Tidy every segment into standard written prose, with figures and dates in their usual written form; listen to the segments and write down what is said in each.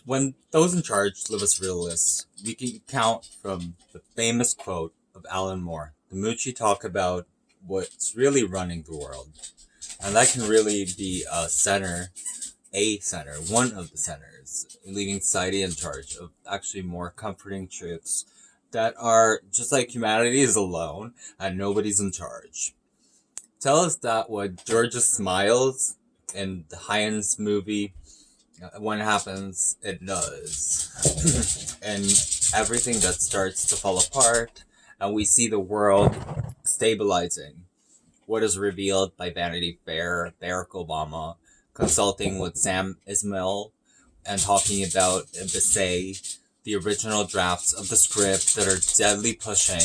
When those in charge live as realists, we can count from the famous quote of Alan Moore. The Moochie talk about what's really running the world. And that can really be one of the centers, leaving society in charge of actually more comforting truths that are just like humanity is alone and nobody's in charge. Tell us that what Georgia smiles in the Heinz movie, when it happens, it does. And everything that starts to fall apart, and we see the world stabilizing. What is revealed by Vanity Fair, Barack Obama, consulting with Sam Ismail and talking about the original drafts of the script that are deadly pushing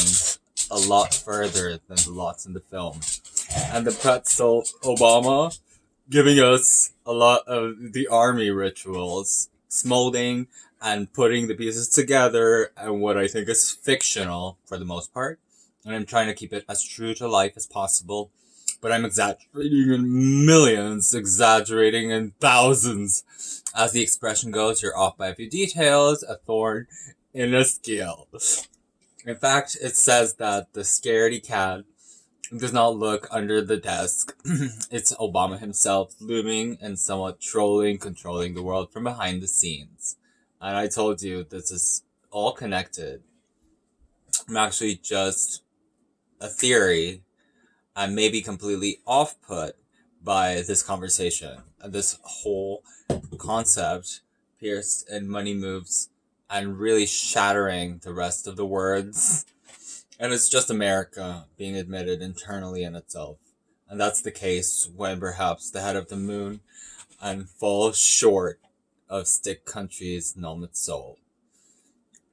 a lot further than the lots in the film. And the pretzel Obama giving us a lot of the army rituals, smolding and putting the pieces together, and what I think is fictional for the most part. And I'm trying to keep it as true to life as possible. But I'm exaggerating in millions, exaggerating in thousands. As the expression goes, you're off by a few details, a thorn in a scale. In fact, it says that the scaredy cat does not look under the desk. It's Obama himself looming and somewhat controlling the world from behind the scenes. And I told you this is all connected. I'm actually just a theory and maybe completely off-put by this conversation. This whole concept pierced in money moves and really shattering the rest of the words. And it's just America being admitted internally in itself. And that's the case when perhaps the head of the moon and falls short of stick country's Nomad soul.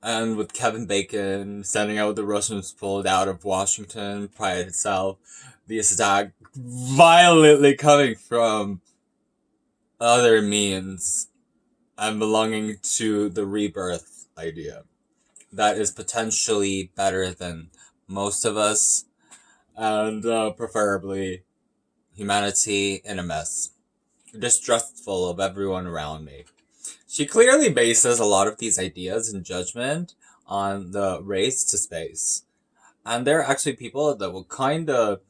And with Kevin Bacon sending out the Russians pulled out of Washington, pride itself, the attack violently coming from other means and belonging to the rebirth idea. That is potentially better than most of us, and preferably humanity in a mess. Distrustful of everyone around me. She clearly bases a lot of these ideas and judgment on the race to space. And there are actually people that will kind of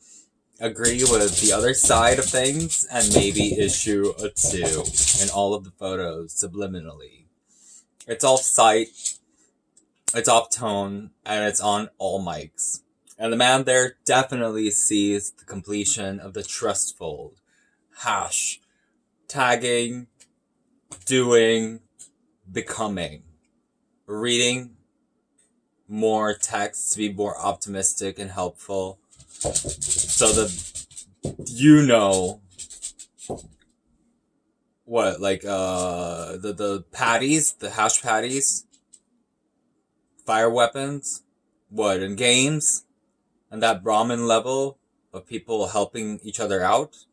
agree with the other side of things and maybe issue a 2 in all of the photos subliminally. It's off site, it's off tone, and it's on all mics. And the man there definitely sees the completion of the trust fold. Hash. Tagging. Doing. Becoming. Reading more text to be more optimistic and helpful. So that what, like, the patties, the hash patties, fire weapons, what, in games, and that Brahmin level of people helping each other out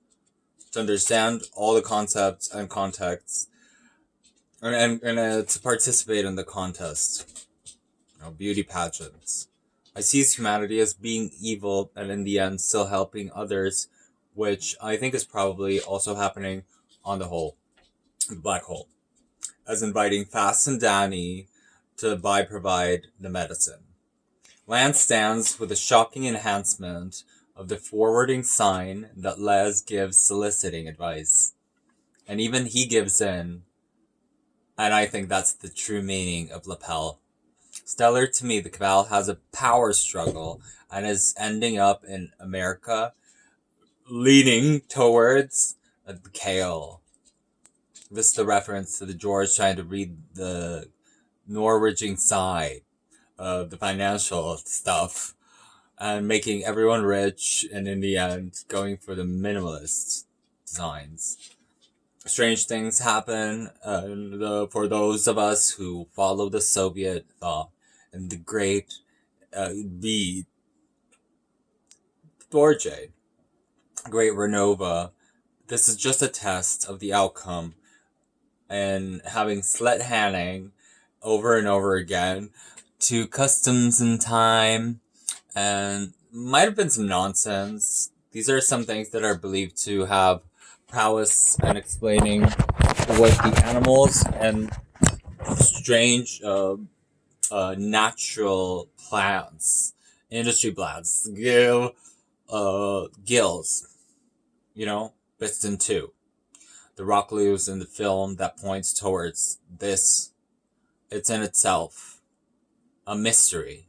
to understand all the concepts and contexts, and to participate in the contest, beauty pageants. I see humanity as being evil and in the end still helping others, which I think is probably also happening on the whole, the black hole, as inviting Fast and Danny to provide the medicine. Lance stands with a shocking enhancement of the forwarding sign that Les gives soliciting advice. And even he gives in, and I think that's the true meaning of lapel. Stellar to me, the cabal has a power struggle and is ending up in America, leaning towards the kale. This is the reference to the George trying to read the Norwegian side of the financial stuff and making everyone rich, and in the end going for the minimalist designs. Strange things happen for those of us who follow the Soviet thought and the great V. Dorje, great Renova. This is just a test of the outcome, and having slit Hanning over and over again to customs and time, and might have been some nonsense. These are some things that are believed to have prowess in explaining what the animals and strange natural plants, industry plants, give gills, piston two. The rock leaves in the film that points towards this. It's in itself a mystery.